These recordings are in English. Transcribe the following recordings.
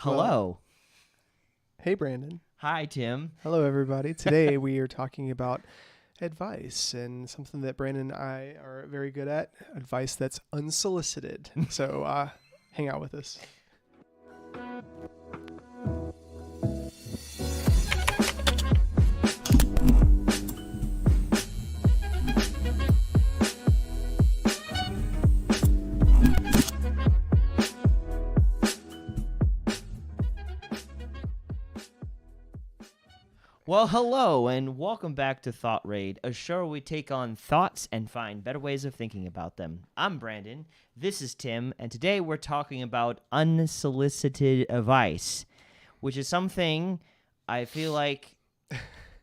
Hello. Hey, Brandon. Hi, Tim. Hello, everybody. Today we are talking about advice and something that Brandon and I are very good at, advice that's unsolicited. So hang out with us. Well, hello, and welcome back to Thought Raid, a show where we take on thoughts and find better ways of thinking about them. I'm Brandon, this is Tim, and today we're talking about unsolicited advice, which is something I feel like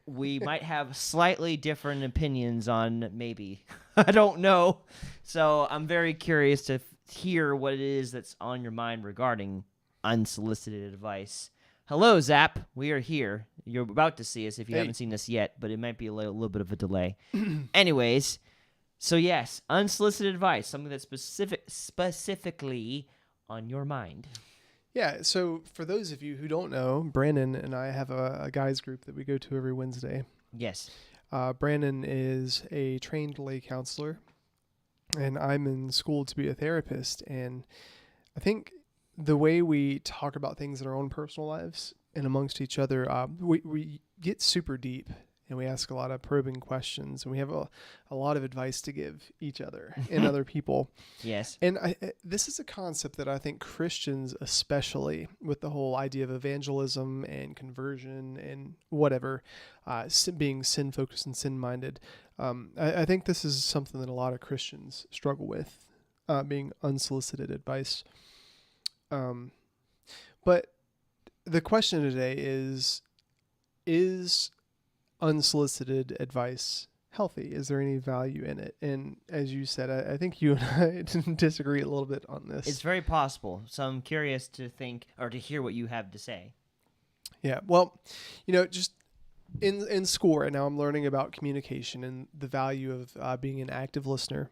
we might have slightly different opinions on, maybe. I don't know. So I'm very curious to hear what it is that's on your mind regarding unsolicited advice. Hello, Zap. We are here. You're about to see us if you haven't seen us yet, but it might be a little bit of a delay. Anyways, so yes, unsolicited advice, something that's specifically on your mind. Yeah, so for those of you who don't know, Brandon and I have a guys group that we go to every Wednesday. Yes. Brandon is a trained lay counselor, and I'm in school to be a therapist. And I think the way we talk about things in our own personal lives and amongst each other, we get super deep and we ask a lot of probing questions, and we have a lot of advice to give each other and other people. Yes. And this is a concept that I think Christians, especially with the whole idea of evangelism and conversion and whatever, being sin-focused and sin-minded, I think this is something that a lot of Christians struggle with, being unsolicited advice. But the question today is unsolicited advice healthy? Is there any value in it? And as you said, I think you and I disagree a little bit on this. It's very possible. So I'm curious to think or to hear what you have to say. Yeah. Well, just in school right now, I'm learning about communication and the value of being an active listener.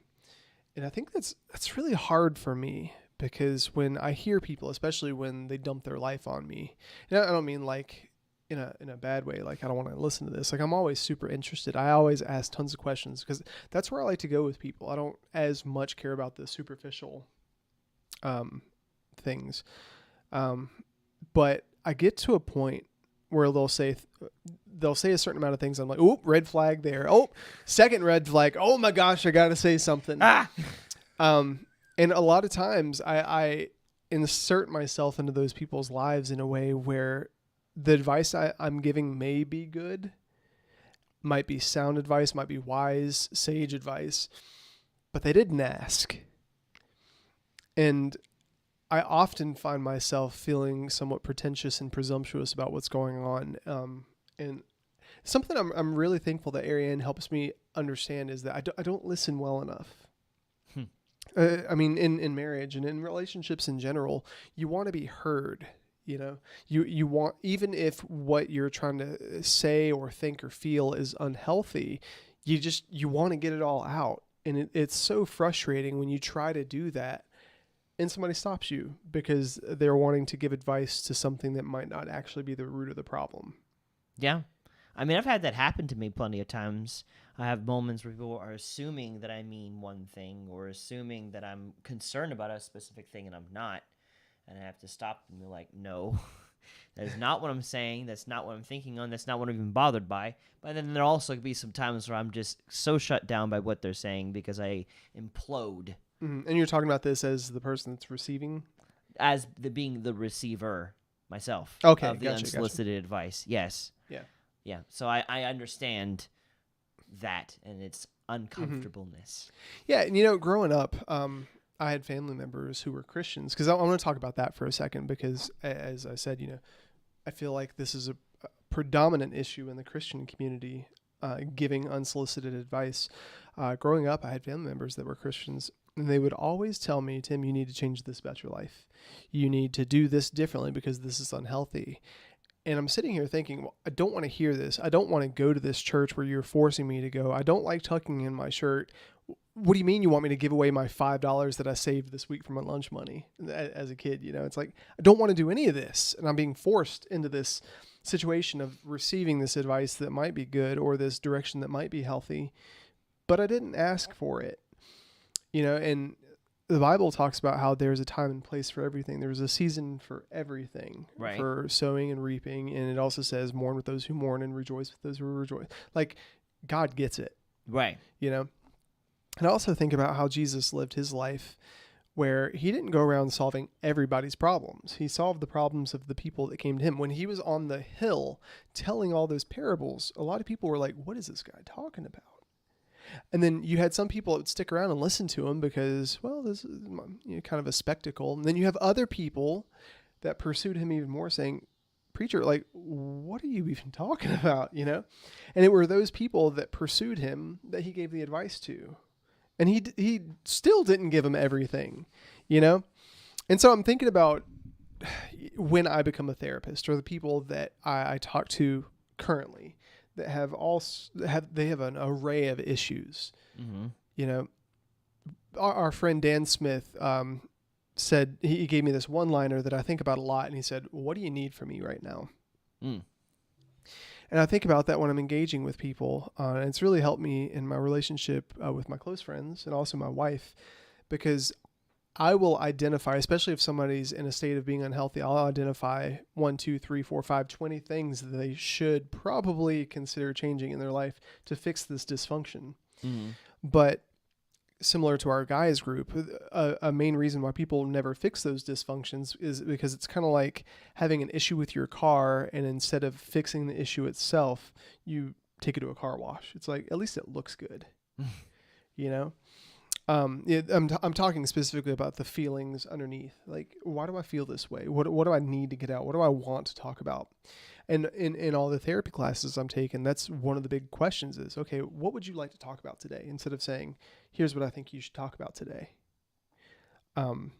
And I think that's really hard for me, because when I hear people, especially when they dump their life on me, and I don't mean like in a bad way, like I don't want to listen to this. Like, I'm always super interested. I always ask tons of questions because that's where I like to go with people. I don't as much care about the superficial things. But I get to a point where they'll say a certain amount of things. I'm like, oh, red flag there. Oh, second red flag. Oh my gosh, I got to say something. And a lot of times I insert myself into those people's lives in a way where the advice I'm giving may be good, might be sound advice, might be wise, sage advice, but they didn't ask. And I often find myself feeling somewhat pretentious and presumptuous about what's going on. And something I'm really thankful that Ariane helps me understand is that I don't listen well enough. I mean, in marriage and in relationships in general, you want to be heard. You want, even if what you're trying to say or think or feel is unhealthy, you want to get it all out. And it's so frustrating when you try to do that and somebody stops you because they're wanting to give advice to something that might not actually be the root of the problem. Yeah. I mean, I've had that happen to me plenty of times. I have moments where people are assuming that I mean one thing or assuming that I'm concerned about a specific thing and I'm not. And I have to stop and be like, no, that is not what I'm saying. That's not what I'm thinking on. That's not what I'm even bothered by. But then there also could be some times where I'm just so shut down by what they're saying because I implode. Mm-hmm. And you're talking about this as the person that's receiving? As being the receiver myself. Okay, of the unsolicited advice. Yes. Yeah. Yeah. So I understand that and its uncomfortableness. Yeah. And, growing up, I had family members who were Christians, because I want to talk about that for a second, because as I said, I feel like this is a predominant issue in the Christian community, giving unsolicited advice. Growing up, I had family members that were Christians, and they would always tell me, Tim, you need to change this about your life. You need to do this differently because this is unhealthy. And I'm sitting here thinking, well, I don't want to hear this. I don't want to go to this church where you're forcing me to go. I don't like tucking in my shirt. what do you mean you want me to give away my $5 that I saved this week from my lunch money as a kid? It's like, I don't want to do any of this. And I'm being forced into this situation of receiving this advice that might be good or this direction that might be healthy, but I didn't ask for it, and the Bible talks about how there's a time and place for everything. There's a season for everything, right, for sowing and reaping. And it also says, mourn with those who mourn and rejoice with those who rejoice. Like, God gets it. Right. And I also think about how Jesus lived his life, where he didn't go around solving everybody's problems. He solved the problems of the people that came to him. When he was on the hill telling all those parables, a lot of people were like, what is this guy talking about? And then you had some people that would stick around and listen to him because, well, this is kind of a spectacle. And then you have other people that pursued him even more, saying, preacher, like, what are you even talking about? And it were those people that pursued him that he gave the advice to. And he still didn't give them everything, And so I'm thinking about when I become a therapist, or the people that I talk to currently that have an array of issues. Mm-hmm. Our friend Dan Smith said, he gave me this one-liner that I think about a lot, and he said, what do you need from me right now? And I think about that when I'm engaging with people. And it's really helped me in my relationship with my close friends and also my wife, because I will identify, especially if somebody's in a state of being unhealthy, I'll identify 1, 2, 3, 4, 5, 20 things that they should probably consider changing in their life to fix this dysfunction. Mm-hmm. But similar to our guys group, a main reason why people never fix those dysfunctions is because it's kind of like having an issue with your car, and instead of fixing the issue itself, you take it to a car wash. It's like, at least it looks good, I'm talking specifically about the feelings underneath. Like, why do I feel this way? What do I need to get out? What do I want to talk about? And in all the therapy classes I'm taking, that's one of the big questions is, okay, what would you like to talk about today? Instead of saying, here's what I think you should talk about today. On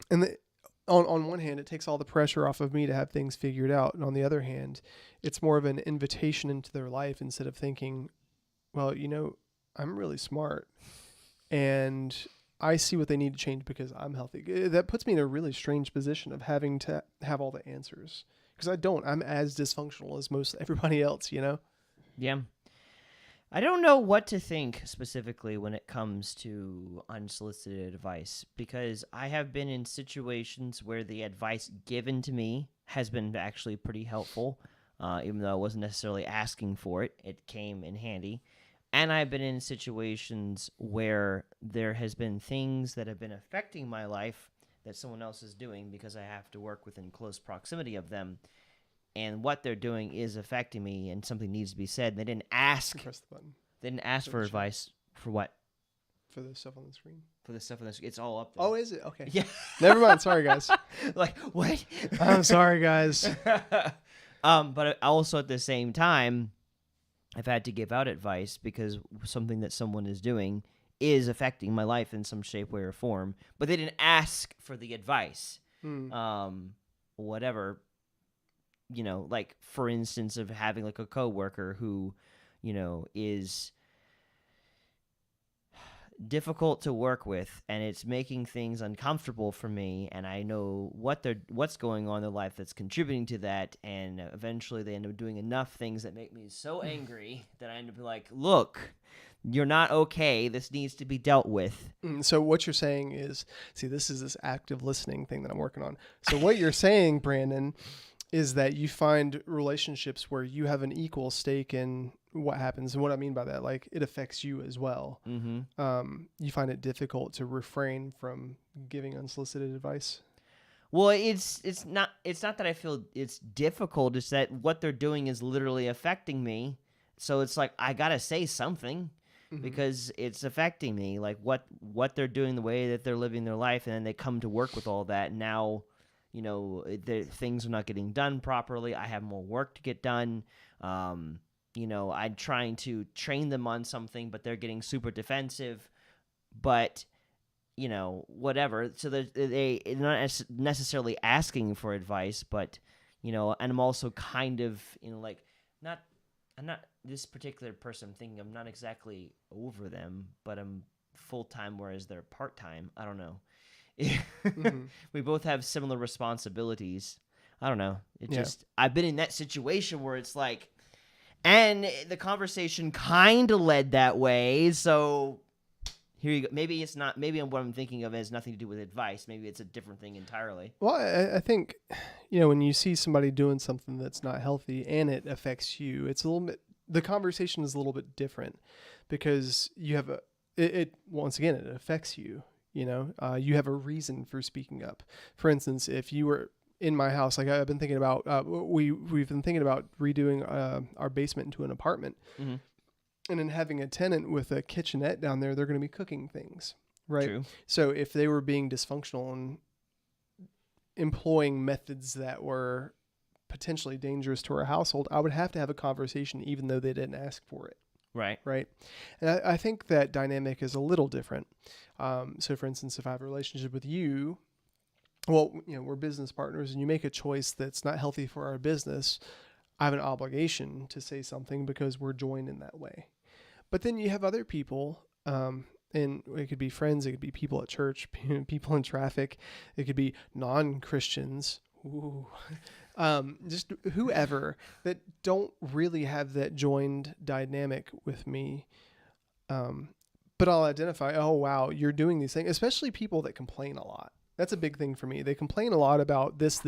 one hand, it takes all the pressure off of me to have things figured out. And on the other hand, it's more of an invitation into their life, instead of thinking, well, I'm really smart and I see what they need to change because I'm healthy. That puts me in a really strange position of having to have all the answers. Because I don't. I'm as dysfunctional as most everybody else, Yeah. I don't know what to think specifically when it comes to unsolicited advice, because I have been in situations where the advice given to me has been actually pretty helpful, even though I wasn't necessarily asking for it. It came in handy. And I've been in situations where there has been things that have been affecting my life that someone else is doing because I have to work within close proximity of them, and what they're doing is affecting me, and something needs to be said. And they didn't ask. Press the button. They didn't ask for advice for what? For the stuff on the screen. For the stuff on the screen. It's all up there. Oh, is it? Okay. Yeah. Never mind. Sorry, guys. Like, what? I'm sorry, guys. But also at the same time, I've had to give out advice because something that someone is doing is affecting my life in some shape, way, or form. But they didn't ask for the advice. Whatever. Like, for instance, of having like a coworker who, is difficult to work with, and it's making things uncomfortable for me, and I know what's going on in their life that's contributing to that, and eventually they end up doing enough things that make me so angry that I end up like, look, you're not okay. This needs to be dealt with. So what you're saying is, see, this is this active listening thing that I'm working on. So what you're saying, Brandon, is that you find relationships where you have an equal stake in what happens. And what I mean by that, like, it affects you as well. Mm-hmm. You find it difficult to refrain from giving unsolicited advice. Well, it's not that I feel it's difficult. It's that what they're doing is literally affecting me. So it's like, I gotta say something because it's affecting me. Like what they're doing, the way that they're living their life, and then they come to work with all that. Now, things are not getting done properly. I have more work to get done. I'm trying to train them on something, but they're getting super defensive. But, whatever. So they're not necessarily asking for advice, but, and I'm also kind of, I'm not this particular person. I'm thinking I'm not exactly over them, but I'm full-time, whereas they're part-time. I don't know. Mm-hmm. We both have similar responsibilities. I don't know. Yeah. I've been in that situation where it's like, and the conversation kind of led that way. So here you go. Maybe it's not, maybe what I'm thinking of has nothing to do with advice. Maybe it's a different thing entirely. Well, I think, when you see somebody doing something that's not healthy and it affects you, it's a little bit, the conversation is a little bit different because you have once again, it affects you. You have a reason for speaking up. For instance, if you were in my house, like I've been thinking about, we've been thinking about redoing our basement into an apartment, Mm-hmm. and then having a tenant with a kitchenette down there, they're going to be cooking things, right? True. So if they were being dysfunctional and employing methods that were potentially dangerous to our household, I would have to have a conversation, even though they didn't ask for it. Right. Right. And I think that dynamic is a little different. So for instance, if I have a relationship with you, well, we're business partners and you make a choice that's not healthy for our business, I have an obligation to say something because we're joined in that way. But then you have other people, and it could be friends, it could be people at church, people in traffic, it could be non-Christians, just whoever that don't really have that joined dynamic with me. But I'll identify, oh, wow, you're doing these things, especially people that complain a lot. That's a big thing for me. They complain a lot about this.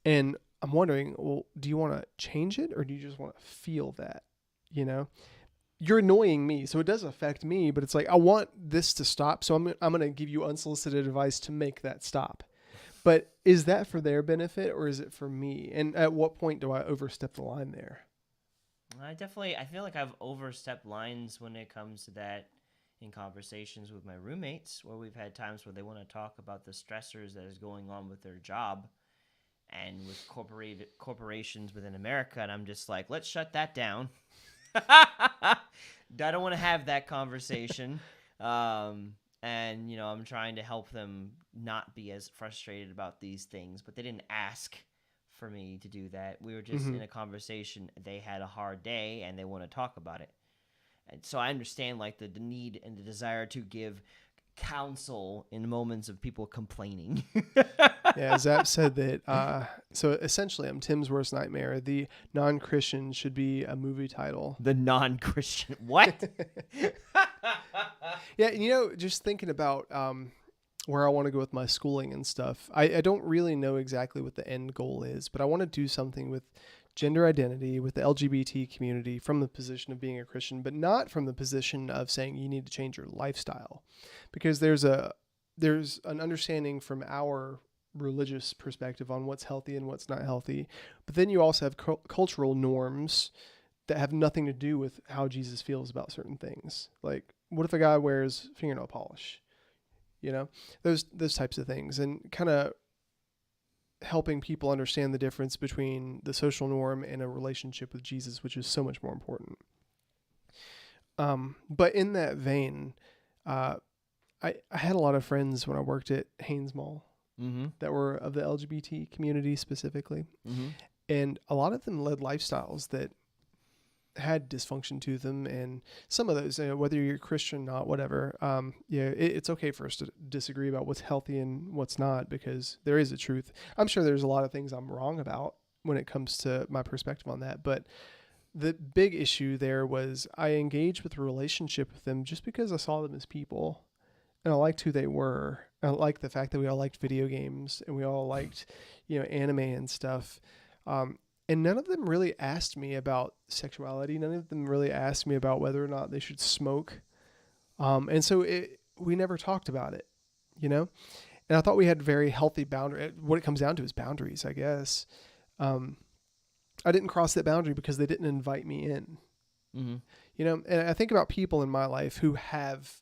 And I'm wondering, well, do you want to change it or do you just want to feel that? You're annoying me, so it does affect me, but it's like, I want this to stop. So I'm going to give you unsolicited advice to make that stop. But is that for their benefit or is it for me? And at what point do I overstep the line there? I feel like I've overstepped lines when it comes to that in conversations with my roommates, where we've had times where they want to talk about the stressors that is going on with their job and with corporations within America. And I'm just like, let's shut that down. I don't want to have that conversation. And, I'm trying to help them not be as frustrated about these things, but they didn't ask for me to do that. We were just in a conversation. They had a hard day and they want to talk about it. And so I understand like the need and the desire to give counsel in moments of people complaining. Yeah, Zap said that. So essentially, I'm Tim's worst nightmare. The non-Christian should be a movie title. The non-Christian. What? Yeah, just thinking about where I want to go with my schooling and stuff. I don't really know exactly what the end goal is, but I want to do something with gender identity, with the LGBT community from the position of being a Christian, but not from the position of saying you need to change your lifestyle. Because there's an understanding from our religious perspective on what's healthy and what's not healthy. But then you also have cultural norms that have nothing to do with how Jesus feels about certain things. Like, what if a guy wears fingernail polish? Those types of things, and kind of helping people understand the difference between the social norm and a relationship with Jesus, which is so much more important. But in that vein, I had a lot of friends when I worked at Haynes Mall that were of the LGBT community specifically. And a lot of them led lifestyles that had dysfunction to them. And some of those, whether you're Christian or not, whatever, it's okay for us to disagree about what's healthy and what's not, because there is a truth. I'm sure there's a lot of things I'm wrong about when it comes to my perspective on that. But the big issue there was I engaged with a relationship with them just because I saw them as people. And I liked who they were. I liked the fact that we all liked video games and we all liked, anime and stuff. And none of them really asked me about sexuality. None of them really asked me about whether or not they should smoke. And so we never talked about it, And I thought we had very healthy boundaries. What it comes down to is boundaries, I guess. I didn't cross that boundary because they didn't invite me in. And I think about people in my life who have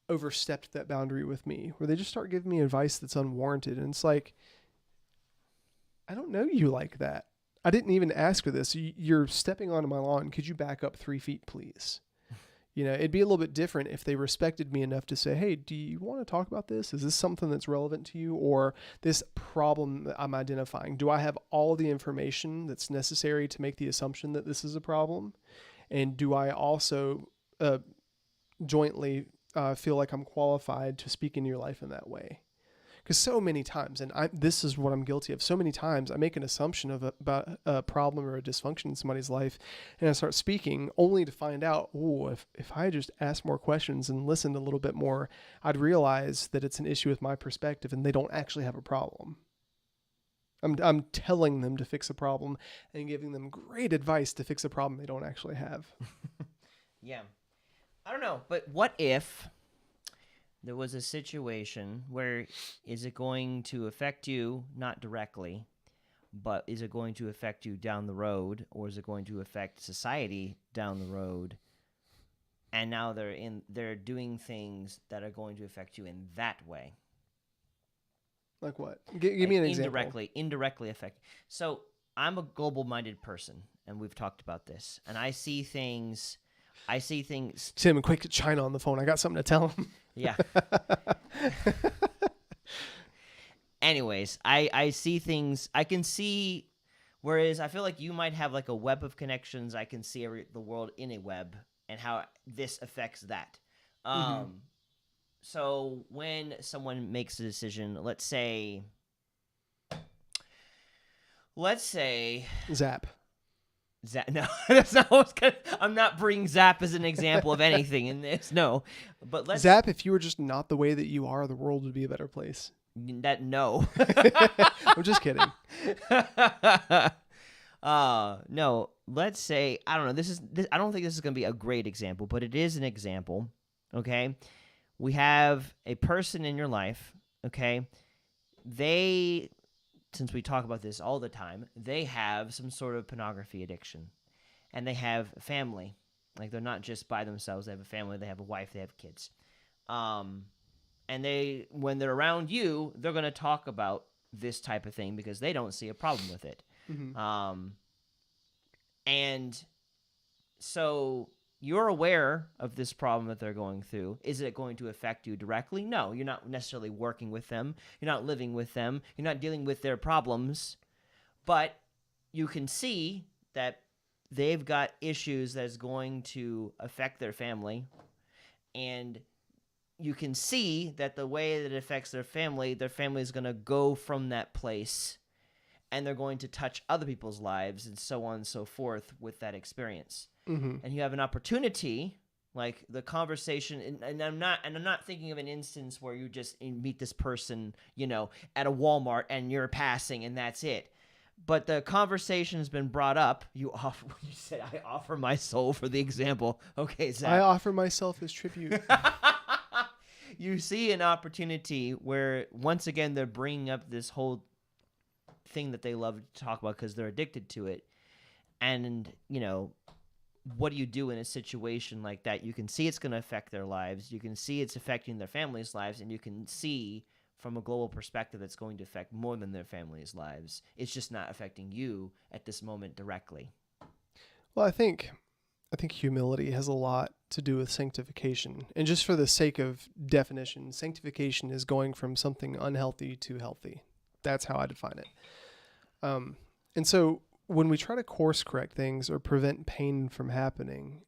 overstepped that boundary with me, where they just start giving me advice that's unwarranted. And it's like, I don't know you like that. I didn't even ask for this. You're stepping onto my lawn. Could you back up 3 feet, please? It'd be a little bit different if they respected me enough to say, hey, do you want to talk about this? Is this something that's relevant to you, or this problem that I'm identifying? Do I have all the information that's necessary to make the assumption that this is a problem? And do I also jointly feel like I'm qualified to speak into your life in that way. Because so many times, and this is what I'm guilty of, so many times I make an assumption about a problem or a dysfunction in somebody's life, and I start speaking only to find out, if I just asked more questions and listened a little bit more, I'd realize that it's an issue with my perspective and they don't actually have a problem. I'm telling them to fix a problem and giving them great advice to fix a problem they don't actually have. Yeah. I don't know, but what if there was a situation where is it going to affect you, not directly, but is it going to affect you down the road, or is it going to affect society down the road? And now they're doing things that are going to affect you in that way. Like what? Give me an example. Indirectly affect. So I'm a global-minded person, and we've talked about this, and I see things. Tim, quick to China on the phone. I got something to tell him. Yeah. Anyways, I see things. I can see, whereas I feel like you might have like a web of connections. I can see the world in a web and how this affects that. So when someone makes a decision, let's say Zap. No, that's not what's I'm not bringing Zap as an example of anything in this. No, but let's Zap. If you were just not the way that you are, the world would be a better place. No. I'm just kidding. No. Let's say I don't know. I don't think this is going to be a great example, but it is an example. Okay, we have a person in your life. Okay, since we talk about this all the time, they have some sort of pornography addiction, and they have a family. Like, they're not just by themselves. They have a family. They have a wife. They have kids. And when they're around you, they're going to talk about this type of thing because they don't see a problem with it. Mm-hmm. And so you're aware of this problem that they're going through. Is it going to affect you directly? No, you're not necessarily working with them. You're not living with them. You're not dealing with their problems. But you can see that they've got issues that's going to affect their family. And you can see that the way that it affects their family is going to go from that place. And they're going to touch other people's lives and so on and so forth with that experience. Mm-hmm. And you have an opportunity, like the conversation, and I'm not thinking of an instance where you just meet this person, at a Walmart and you're passing and that's it. But the conversation has been brought up. You said, I offer my soul for the example. Okay, Zach. I offer myself as tribute. You see an opportunity where, once again, they're bringing up this whole thing that they love to talk about because they're addicted to it. And, what do you do in a situation like that? You can see it's going to affect their lives. You can see it's affecting their families' lives. And you can see from a global perspective that's going to affect more than their families' lives. It's just not affecting you at this moment directly. Well, I think humility has a lot to do with sanctification. And just for the sake of definition, sanctification is going from something unhealthy to healthy. That's how I define it. And so when we try to course correct things or prevent pain from happening,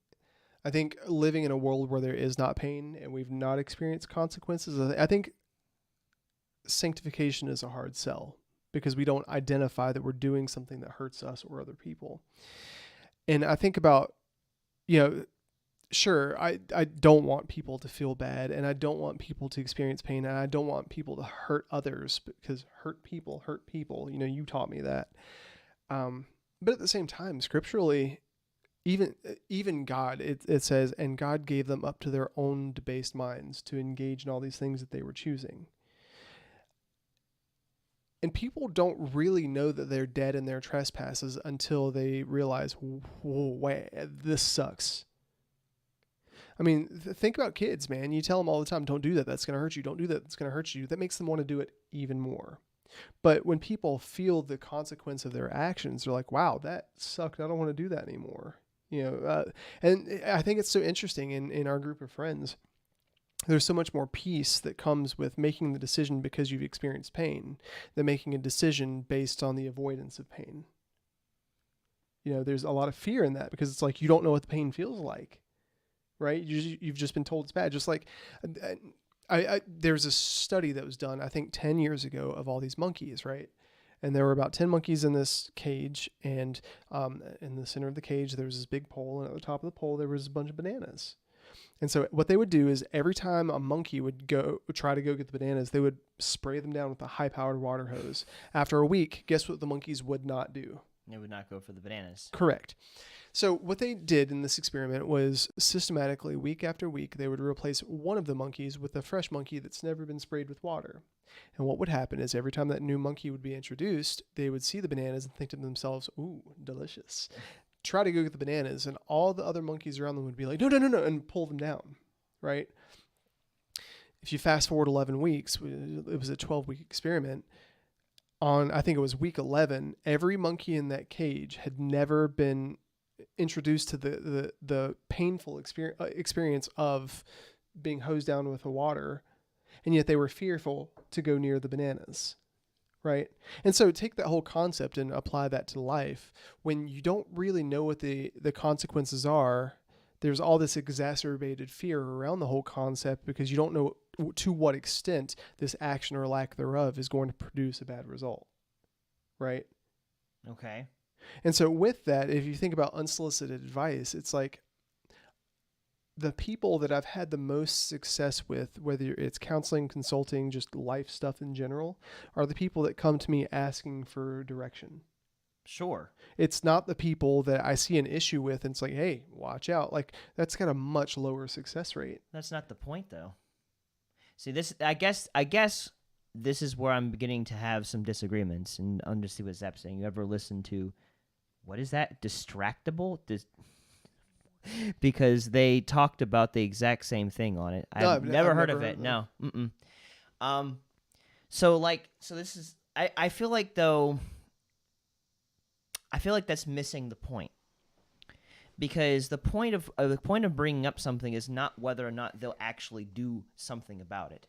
I think living in a world where there is not pain and we've not experienced consequences, I think sanctification is a hard sell because we don't identify that we're doing something that hurts us or other people. And I think about, sure, I don't want people to feel bad and I don't want people to experience pain and I don't want people to hurt others because hurt people. You taught me that. But at the same time, scripturally, even God, it says, and God gave them up to their own debased minds to engage in all these things that they were choosing. And people don't really know that they're dead in their trespasses until they realize, whoa, wait, this sucks. I mean, think about kids, man. You tell them all the time, don't do that. That's going to hurt you. Don't do that. That's going to hurt you. That makes them want to do it even more. But when people feel the consequence of their actions, they're like, wow, that sucked. I don't want to do that anymore. And I think it's so interesting in our group of friends. There's so much more peace that comes with making the decision because you've experienced pain than making a decision based on the avoidance of pain. There's a lot of fear in that because it's like you don't know what the pain feels like. right? You've just been told it's bad. Just like there's a study that was done, I think 10 years ago, of all these monkeys, right? And there were about 10 monkeys in this cage, and in the center of the cage, there was this big pole, and at the top of the pole, there was a bunch of bananas. And so what they would do is every time a monkey would try to go get the bananas, they would spray them down with a high-powered water hose. After a week, guess what the monkeys would not do? They would not go for the bananas. Correct. So what they did in this experiment was systematically, week after week, they would replace one of the monkeys with a fresh monkey that's never been sprayed with water. And what would happen is every time that new monkey would be introduced, they would see the bananas and think to themselves, ooh, delicious. Try to go get the bananas, and all the other monkeys around them would be like, no, and pull them down, right? If you fast forward 11 weeks, it was a 12-week experiment. On, I think it was week 11, every monkey in that cage had never been introduced to the painful experience of being hosed down with the water, and yet they were fearful to go near the bananas. Right. And so take that whole concept and apply that to life. When you don't really know what the consequences are, there's all this exacerbated fear around the whole concept because you don't know to what extent this action or lack thereof is going to produce a bad result. Right. Okay. And so with that, if you think about unsolicited advice, it's like the people that I've had the most success with, whether it's counseling, consulting, just life stuff in general, are the people that come to me asking for direction. Sure. It's not the people that I see an issue with and it's like, hey, watch out. Like, that's got a much lower success rate. That's not the point, though. See, this, I guess this is where I'm beginning to have some disagreements and understand what Zep's saying. You ever listen to, what is that? Distractible? Because they talked about the exact same thing on it. I've never heard of it. No. So this is, I feel like that's missing the point. Because the point of bringing up something is not whether or not they'll actually do something about it.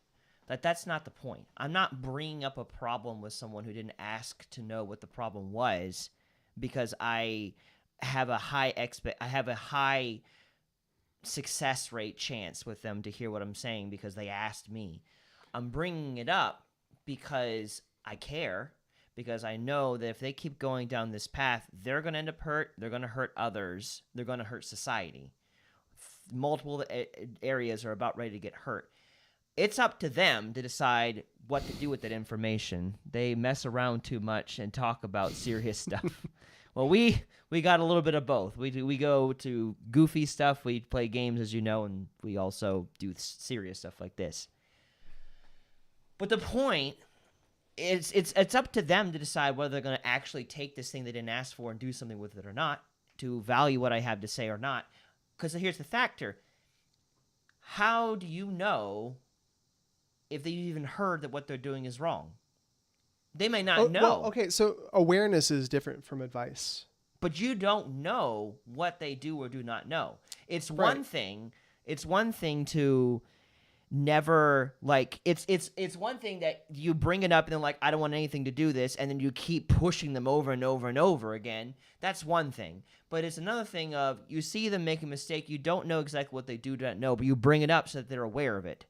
That's not the point. I'm not bringing up a problem with someone who didn't ask to know what the problem was because I have a high success rate chance with them to hear what I'm saying because they asked me. I'm bringing it up because I care, because I know that if they keep going down this path, they're going to end up hurt, they're going to hurt others, they're going to hurt society. Multiple areas are about ready to get hurt. It's up to them to decide what to do with that information. They mess around too much and talk about serious stuff. Well, we got a little bit of both. We go to goofy stuff. We play games, as you know, and we also do serious stuff like this. But the point is, it's up to them to decide whether they're going to actually take this thing they didn't ask for and do something with it or not, to value what I have to say or not. Because here's the factor. How do you know if they've even heard that what they're doing is wrong? They may not know. Well, okay, so awareness is different from advice. But you don't know what they do or do not know. It's Right. one thing. It's one thing to never, like, it's one thing that you bring it up and then, like, I don't want anything to do this, and then you keep pushing them over and over and over again. That's one thing. But it's another thing of you see them make a mistake, you don't know exactly what they do not know, but you bring it up so that they're aware of it,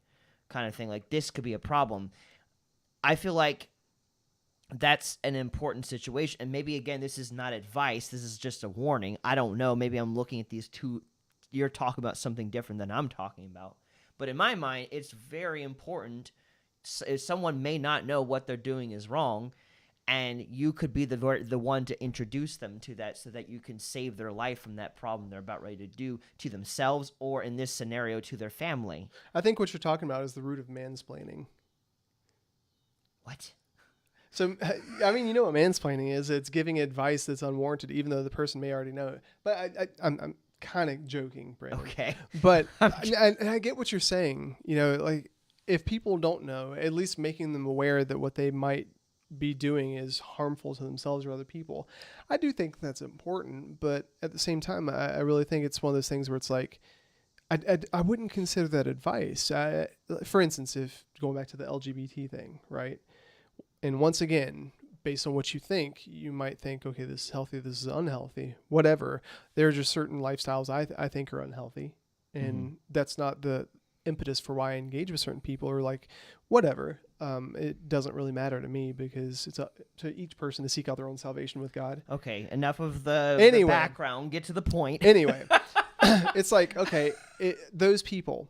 kind of thing. Like, this could be a problem. I feel like that's an important situation. And maybe, again, this is not advice. This is just a warning. I don't know. Maybe I'm looking at these two. You're talking about something different than I'm talking about. But in my mind, it's very important. Someone may not know what they're doing is wrong, and you could be the one to introduce them to that so that you can save their life from that problem they're about ready to do to themselves or, in this scenario, to their family. I think what you're talking about is the root of mansplaining. What? So, I mean, you know what mansplaining is? It's giving advice that's unwarranted, even though the person may already know it. But I'm kind of joking, Brandon. Okay. But I get what you're saying. You know, like, if people don't know, at least making them aware that what they might be doing is harmful to themselves or other people. I do think that's important, but at the same time, I really think it's one of those things where it's like, I wouldn't consider that advice. For instance, if going back to the LGBT thing, right? And once again, based on what you think, you might think, okay, this is healthy, this is unhealthy, whatever. There are just certain lifestyles I think are unhealthy, and that's not the impetus for why I engage with certain people, or like whatever. It doesn't really matter to me, because it's up to each person to seek out their own salvation with God. Okay, enough of the Anyway. background. Get to the point. Anyway, it's like, okay, those people,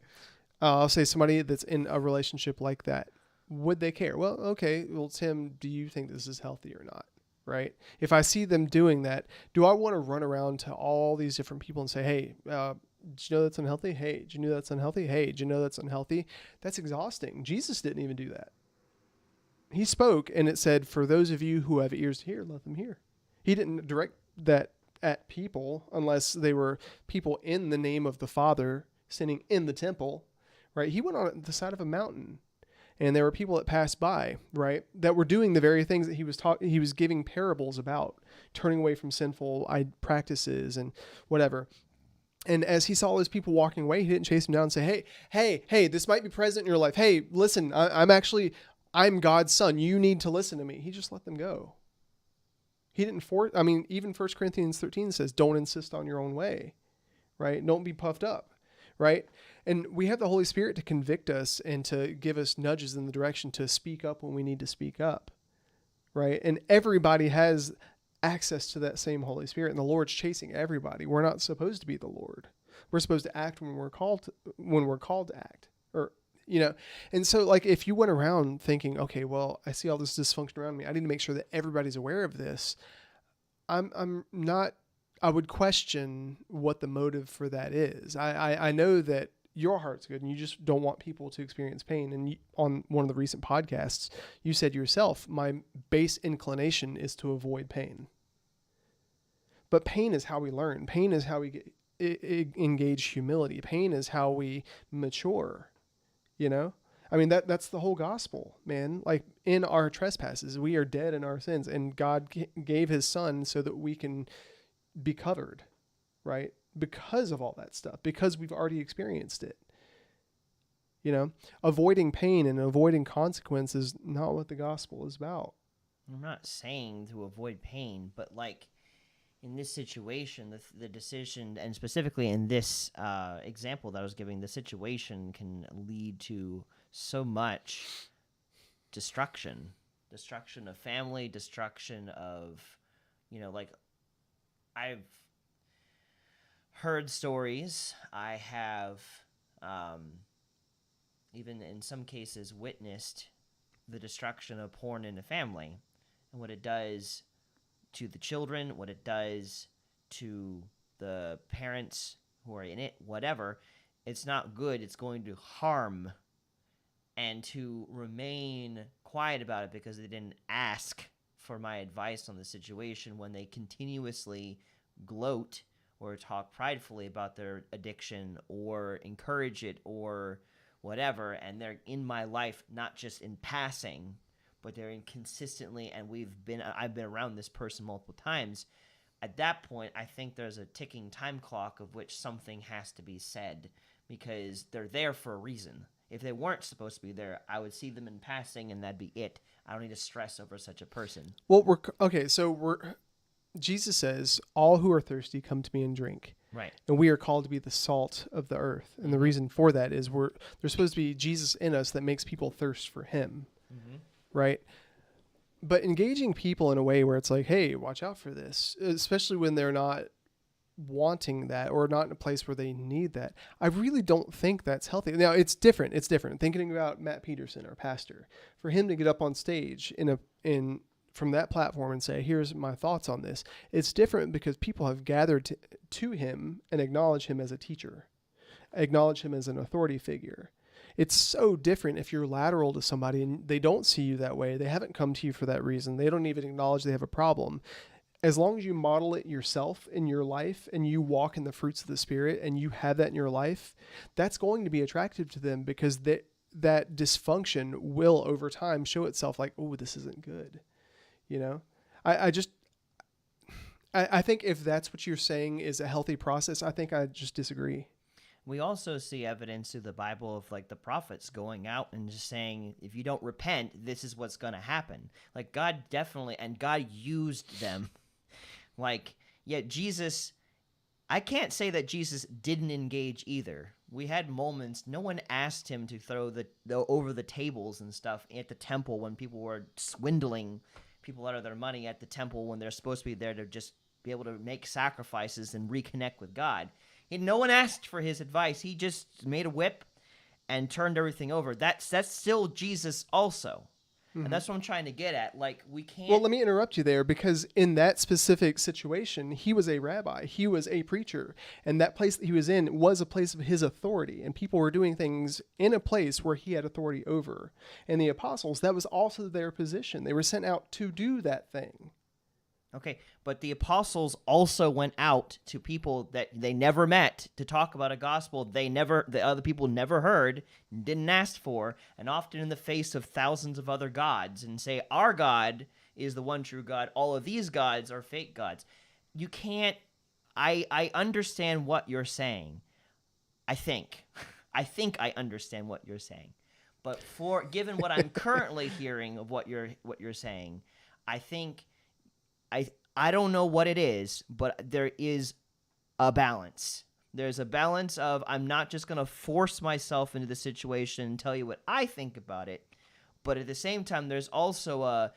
I'll say somebody that's in a relationship like that, would they care? Well, okay, well, Tim, do you think this is healthy or not? Right? If I see them doing that, do I want to run around to all these different people and say, hey, did you know that's unhealthy? Hey, did you know that's unhealthy? Hey, did you know that's unhealthy? That's exhausting. Jesus didn't even do that. He spoke, and it said, for those of you who have ears to hear, let them hear. He didn't direct that at people unless they were people in the name of the Father sitting in the temple, right? He went on the side of a mountain, and there were people that passed by, right, that were doing the very things that he was giving parables about, turning away from sinful practices and whatever. And as he saw those people walking away, he didn't chase them down and say, hey, this might be present in your life. Hey, listen, I'm God's son. You need to listen to me. He just let them go. He didn't force. I mean, even 1 Corinthians 13 says, don't insist on your own way, right? Don't be puffed up, right? And we have the Holy Spirit to convict us and to give us nudges in the direction to speak up when we need to speak up, right? And everybody has access to that same Holy Spirit, and the Lord's chasing everybody. We're not supposed to be the Lord. We're supposed to act when we're called to act, or and so, like, if you went around thinking, okay, well, I see all this dysfunction around me, I need to make sure that everybody's aware of this. I'm not. I would question what the motive for that is. I know that your heart's good, and you just don't want people to experience pain. And on one of the recent podcasts, you said yourself, my base inclination is to avoid pain. But pain is how we learn. Pain is how we engage humility. Pain is how we mature. I mean, that's the whole gospel, man. Like, in our trespasses, we are dead in our sins, and God gave his son so that we can be covered, right? Because of all that stuff, because we've already experienced it. Avoiding pain and avoiding consequence is not what the gospel is about. I'm not saying to avoid pain, but like in this situation, the decision, and specifically in this example that I was giving, the situation can lead to so much destruction of family, destruction of, like, I've heard stories. I have even in some cases witnessed the destruction of porn in a family and what it does to the children, what it does to the parents who are in it, whatever. It's not good. It's going to harm. And to remain quiet about it because they didn't ask for my advice on the situation, when they continuously gloat or talk pridefully about their addiction or encourage it or whatever, and they're in my life not just in passing, but they're in consistently, and I've been around this person multiple times. At that point, I think there's a ticking time clock of which something has to be said, because they're there for a reason. If they weren't supposed to be there, I would see them in passing, and that'd be it. I don't need to stress over such a person. Well, Jesus says, all who are thirsty, come to me and drink. Right. And we are called to be the salt of the earth. And the reason for that is there's supposed to be Jesus in us that makes people thirst for him. Mm-hmm. Right. But engaging people in a way where it's like, hey, watch out for this, especially when they're not wanting that or not in a place where they need that, I really don't think that's healthy. Now, it's different. Thinking about Matt Peterson, our pastor, for him to get up on stage from that platform and say, here's my thoughts on this. It's different because people have gathered to him and acknowledge him as a teacher, acknowledge him as an authority figure. It's so different if you're lateral to somebody and they don't see you that way. They haven't come to you for that reason. They don't even acknowledge they have a problem. As long as you model it yourself in your life and you walk in the fruits of the Spirit and you have that in your life, that's going to be attractive to them, because that dysfunction will over time show itself like, oh, this isn't good. I think if that's what you're saying is a healthy process, I think I just disagree. We also see evidence through the Bible of like the prophets going out and just saying, if you don't repent, this is what's going to happen. Like God definitely, and God used them. Like, yeah, Jesus I can't say that Jesus didn't engage either. We had moments. No one asked him to throw the over the tables and stuff at the temple when people were swindling people out of their money at the temple when they're supposed to be there to just be able to make sacrifices and reconnect with God. No one asked for his advice. He just made a whip and turned everything over. That's still Jesus also. Mm-hmm. And that's what I'm trying to get at. Like, we can't... Well, let me interrupt you there, because in that specific situation, he was a rabbi. He was a preacher. And that place that he was in was a place of his authority. And people were doing things in a place where he had authority over. And the apostles, that was also their position. They were sent out to do that thing. Okay, but the apostles also went out to people that they never met to talk about a gospel the other people never heard, didn't ask for, and often in the face of thousands of other gods, and say, our God is the one true God. All of these gods are fake gods. You can't... I understand what you're saying. I think I understand what you're saying. But given what I'm currently hearing of what you're saying, I think... I don't know what it is, but there is a balance. There's a balance of I'm not just going to force myself into the situation and tell you what I think about it, but at the same time, there's also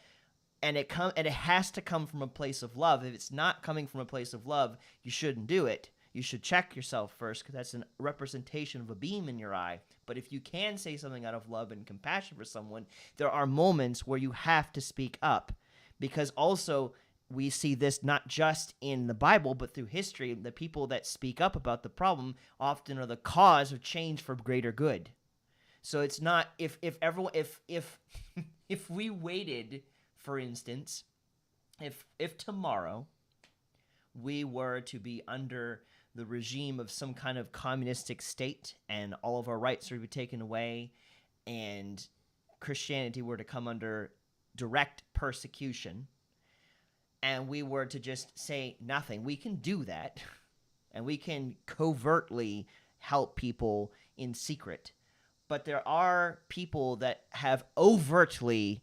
and it has to come from a place of love. If it's not coming from a place of love, you shouldn't do it. You should check yourself first, because that's a representation of a beam in your eye. But if you can say something out of love and compassion for someone, there are moments where you have to speak up, because also... we see this not just in the Bible, but through history. The people that speak up about the problem often are the cause of change for greater good. So it's not if we waited, for instance, if tomorrow we were to be under the regime of some kind of communistic state and all of our rights were to be taken away and Christianity were to come under direct persecution, and we were to just say nothing, we can do that, and we can covertly help people in secret. But there are people that have overtly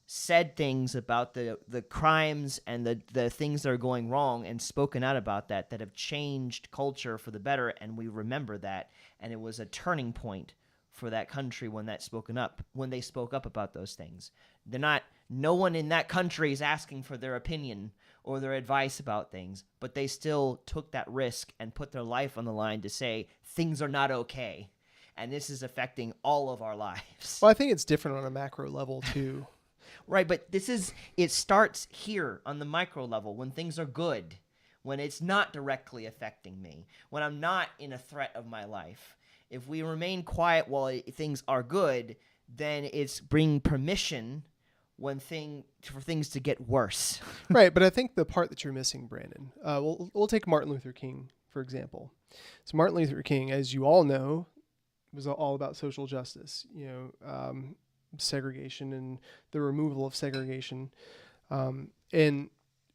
said things about the crimes and the things that are going wrong and spoken out about that have changed culture for the better, and we remember that. And it was a turning point for that country when they spoke up about those things. No one in that country is asking for their opinion or their advice about things, but they still took that risk and put their life on the line to say things are not okay, and this is affecting all of our lives. Well, I think it's different on a macro level too. Right, but it starts here on the micro level when things are good, when it's not directly affecting me, when I'm not in a threat of my life. If we remain quiet while things are good, then it's bringing permission for things to get worse. Right, but I think the part that you're missing, Brandon, we'll take Martin Luther King, for example. So Martin Luther King, as you all know, was all about social justice, segregation and the removal of segregation. And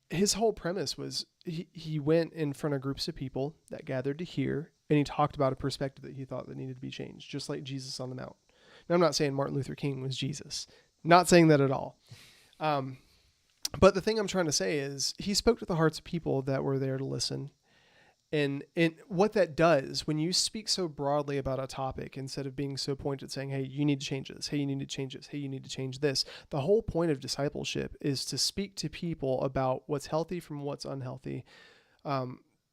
his whole premise was he went in front of groups of people that gathered to hear, and he talked about a perspective that he thought that needed to be changed, just like Jesus on the Mount. Now, I'm not saying Martin Luther King was Jesus. Not saying that at all. But the thing I'm trying to say is he spoke to the hearts of people that were there to listen. And what that does, when you speak so broadly about a topic, instead of being so pointed, saying, hey, you need to change this. Hey, you need to change this. Hey, you need to change this. The whole point of discipleship is to speak to people about what's healthy from what's unhealthy,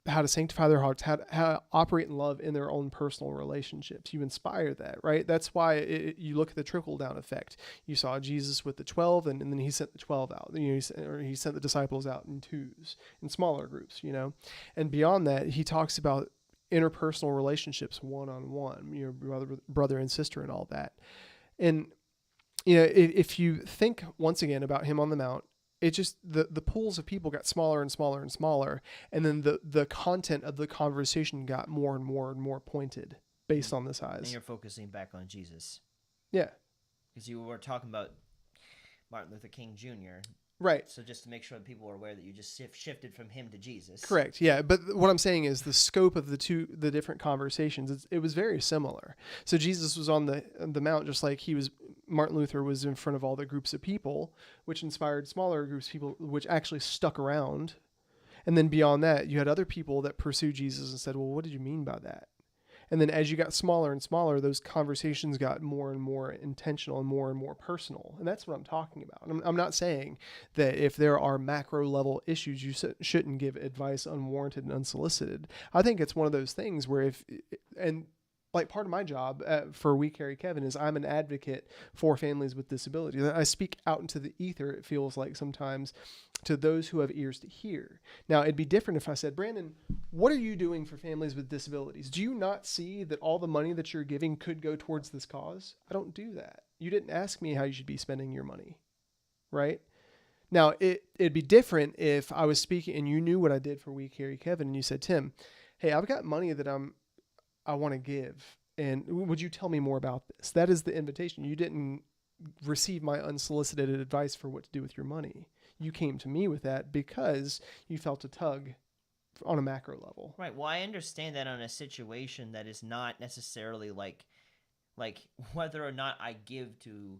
how to sanctify their hearts, how to operate in love in their own personal relationships. You inspire that, right? That's why you look at the trickle-down effect. You saw Jesus with the 12, and then he sent the 12 out. He sent the disciples out in twos, in smaller groups, And beyond that, he talks about interpersonal relationships, one-on-one, brother and sister and all that. And, if you think, once again, about him on the Mount, it just, the pools of people got smaller and smaller and smaller. And then the content of the conversation got more and more and more pointed based on the size. And you're focusing back on Jesus. Yeah. Because you were talking about Martin Luther King Jr. Right. So just to make sure that people are aware that you just shifted from him to Jesus. Correct. Yeah. But what I'm saying is the scope of the different conversations, it was very similar. So Jesus was on the Mount, just like Martin Luther was in front of all the groups of people, which inspired smaller groups of people, which actually stuck around. And then beyond that, you had other people that pursued Jesus and said, well, what did you mean by that? And then as you got smaller and smaller, those conversations got more and more intentional and more personal. And that's what I'm talking about. I'm not saying that if there are macro level issues, you shouldn't give advice unwarranted and unsolicited. I think it's one of those things where like part of my job for We Carry Kevin is I'm an advocate for families with disabilities. I speak out into the ether, it feels like sometimes, to those who have ears to hear. Now, it'd be different if I said, Brandon, what are you doing for families with disabilities? Do you not see that all the money that you're giving could go towards this cause? I don't do that. You didn't ask me how you should be spending your money, right? Now, it'd be different if I was speaking and you knew what I did for We Carry Kevin and you said, Tim, hey, I've got money that I want to give. And would you tell me more about this? That is the invitation. You didn't receive my unsolicited advice for what to do with your money. You came to me with that because you felt a tug on a macro level. Right. Well, I understand that on a situation that is not necessarily like whether or not I give to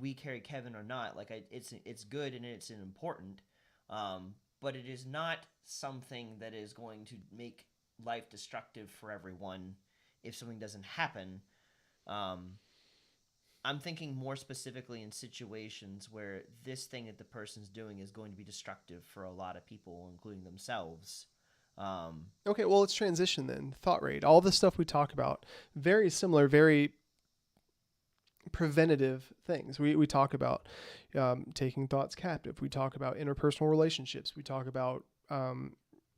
We Carry Kevin or not. Like it's good and it's important, but it is not something that is going to make life destructive for everyone if something doesn't happen. I'm thinking more specifically in situations where this thing that the person's doing is going to be destructive for a lot of people, including themselves. Okay, well, let's transition then. Thought rate. All the stuff we talk about, very similar, very preventative things. We talk about taking thoughts captive. We talk about interpersonal relationships. We talk about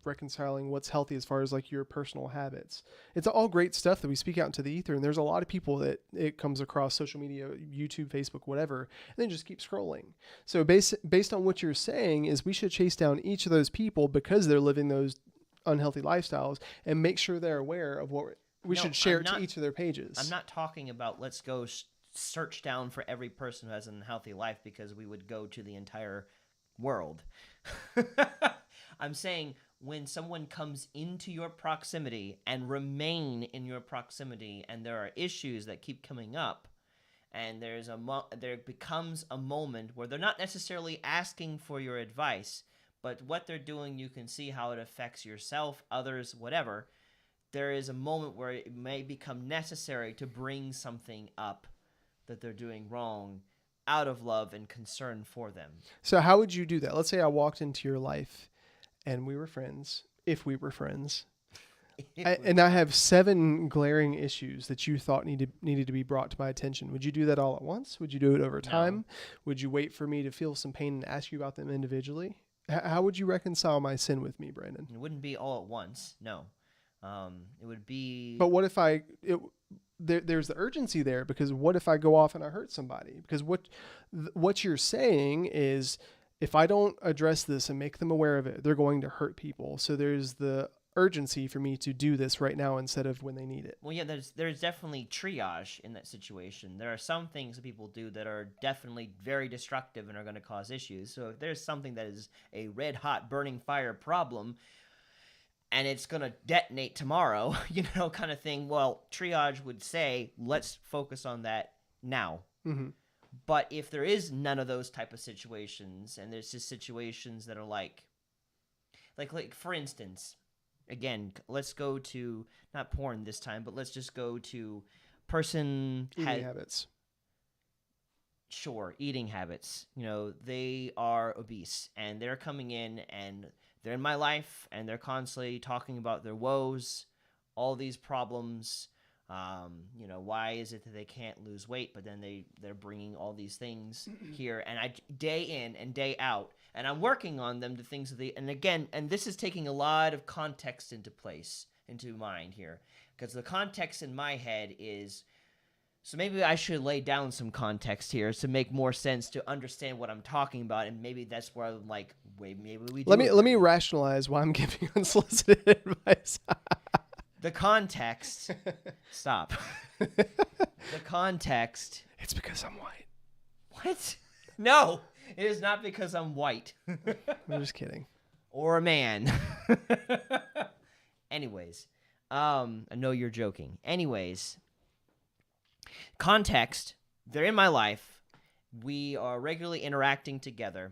reconciling what's healthy as far as like your personal habits. It's all great stuff that we speak out into the ether, and there's a lot of people that it comes across social media, YouTube, Facebook, whatever, and then just keep scrolling. So based on what you're saying is we should chase down each of those people because they're living those unhealthy lifestyles and make sure they're aware of what we should share to each of their pages. I'm not talking about let's go search down for every person who has an unhealthy life because we would go to the entire world. I'm saying when someone comes into your proximity and remain in your proximity and there are issues that keep coming up and there becomes a moment where they're not necessarily asking for your advice, but what they're doing, you can see how it affects yourself, others, whatever. There is a moment where it may become necessary to bring something up that they're doing wrong out of love and concern for them. So how would you do that? Let's say I walked into your life and we were friends, if we were friends, and I have 7 glaring issues that you thought needed to be brought to my attention. Would you do that all at once? Would you do it over time? No. Would you wait for me to feel some pain and ask you about them individually? How would you reconcile my sin with me, Brandon? It wouldn't be all at once, no. It would be... But what if there's the urgency there, because what if I go off and I hurt somebody? Because what you're saying is, if I don't address this and make them aware of it, they're going to hurt people. So there's the urgency for me to do this right now instead of when they need it. Well, yeah, there's definitely triage in that situation. There are some things that people do that are definitely very destructive and are going to cause issues. So if there's something that is a red hot burning fire problem and it's going to detonate tomorrow, kind of thing, well, triage would say, let's focus on that now. Mm-hmm. But if there is none of those type of situations, and there's just situations that are like for instance, again, let's go to not porn this time, but let's just go to person eating habits. Sure, eating habits. They are obese, and they're coming in, and they're in my life, and they're constantly talking about their woes, all these problems. Why is it that they can't lose weight, but then they're bringing all these things here, and I day in and day out, and I'm working on them, the things that and this is taking a lot of context into mind here, because the context in my head is, so maybe I should lay down some context here to make more sense to understand what I'm talking about, and maybe that's where I'm like, wait, maybe we do. Let me rationalize why I'm giving unsolicited advice. The context. Stop. The context. It's because I'm white. What? No, it is not because I'm white. I'm just kidding. Or a man. Anyways, I know you're joking. Anyways, context. They're in my life. We are regularly interacting together.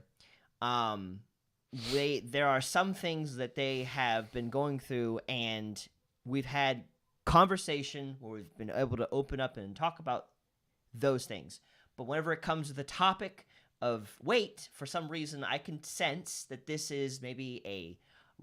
there are some things that they have been going through, and we've had conversation where we've been able to open up and talk about those things. But whenever it comes to the topic of weight, for some reason, I can sense that this is maybe a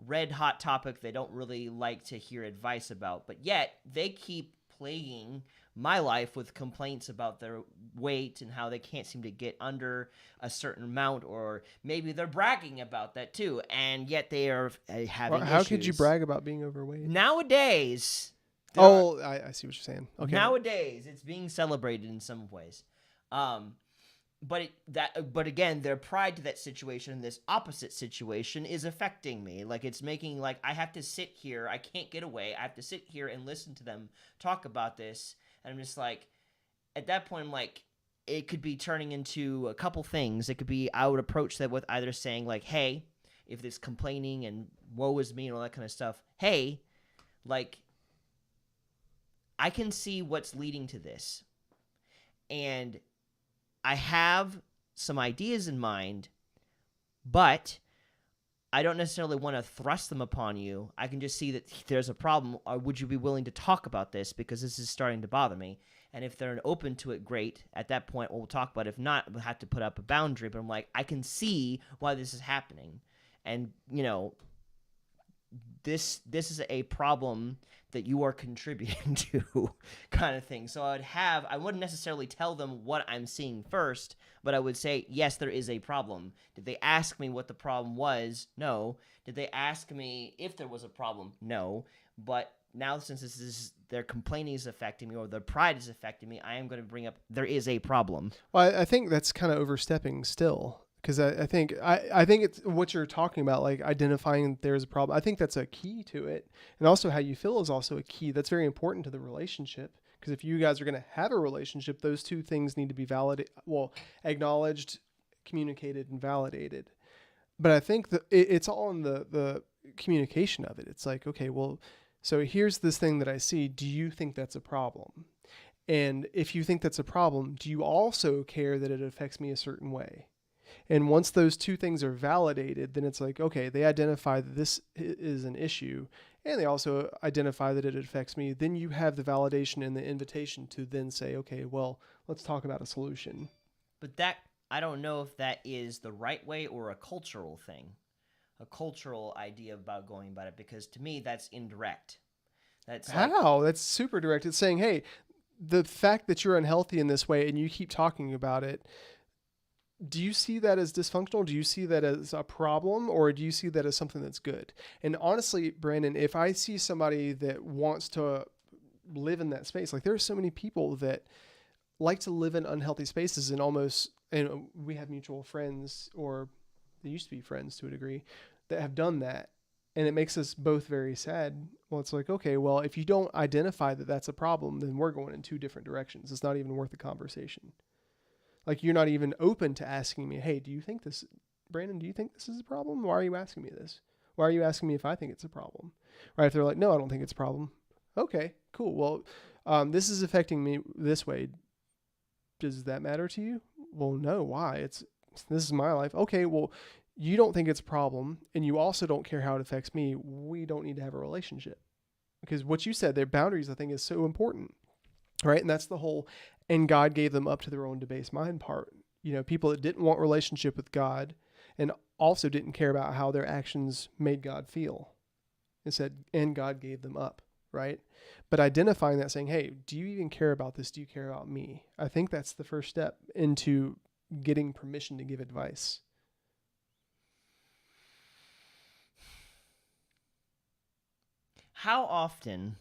red hot topic they don't really like to hear advice about. But yet they keep plaguing my life with complaints about their weight and how they can't seem to get under a certain amount, or maybe they're bragging about that too, and yet they are having How issues. could you brag about being overweight? Nowadays, I see what you're saying. Okay. nowadays it's being celebrated in some ways. But again, their pride to that situation, this opposite situation, is affecting me. Like, it's making, like, I have to sit here. I can't get away. I have to sit here and listen to them talk about this. And I'm just like, at that point, I'm like, it could be turning into a couple things. It could be, I would approach that with either saying, like, hey, if there's complaining and woe is me and all that kind of stuff, hey, like, I can see what's leading to this. And I have some ideas in mind, but I don't necessarily want to thrust them upon you. I can just see that there's a problem. Or would you be willing to talk about this? Because this is starting to bother me. And if they're open to it, great. At that point, we'll talk about it. If not, we'll have to put up a boundary. But I'm like, I can see why this is happening. And, this is a problem that you are contributing to, kind of thing. So I wouldn't necessarily tell them what I'm seeing first, but I would say, yes, there is a problem. Did they ask me what the problem was? No. Did they ask me if there was a problem? No. But now, since their complaining is affecting me, or their pride is affecting me, I am going to bring up there is a problem. Well, I think that's kind of overstepping still. Because I think it's what you're talking about, like identifying there's a problem. I think that's a key to it. And also how you feel is also a key. That's very important to the relationship. Because if you guys are going to have a relationship, those two things need to be acknowledged, communicated, and validated. But I think that it's all in the communication of it. It's like, okay, well, so here's this thing that I see. Do you think that's a problem? And if you think that's a problem, do you also care that it affects me a certain way? And once those two things are validated, then it's like, okay, they identify that this is an issue, and they also identify that it affects me. Then you have the validation and the invitation to then say, okay, well, let's talk about a solution. But that, I don't know if that is the right way or a cultural thing, a cultural idea about going about it, because to me, that's indirect. That's how? That's super direct. It's saying, hey, the fact that you're unhealthy in this way and you keep talking about it, do you see that as dysfunctional? Do you see that as a problem, or do you see that as something that's good? And honestly, Brandon, if I see somebody that wants to live in that space, like there are so many people that like to live in unhealthy spaces, and we have mutual friends, or they used to be friends to a degree, that have done that. And it makes us both very sad. Well, it's like, okay, well, if you don't identify that that's a problem, then we're going in two different directions. It's not even worth the conversation. Like, you're not even open to asking me, hey, Brandon, do you think this is a problem? Why are you asking me this? Why are you asking me if I think it's a problem? Right? If they're like, no, I don't think it's a problem. Okay, cool. Well, this is affecting me this way. Does that matter to you? Well, no. Why? This is my life. Okay, well, you don't think it's a problem, and you also don't care how it affects me. We don't need to have a relationship. Because what you said, their boundaries, I think, is so important. Right? And that's the whole, and God gave them up to their own debased mind part. People that didn't want relationship with God and also didn't care about how their actions made God feel. It said, and God gave them up, right? But identifying that, saying, hey, do you even care about this? Do you care about me? I think that's the first step into getting permission to give advice. How often...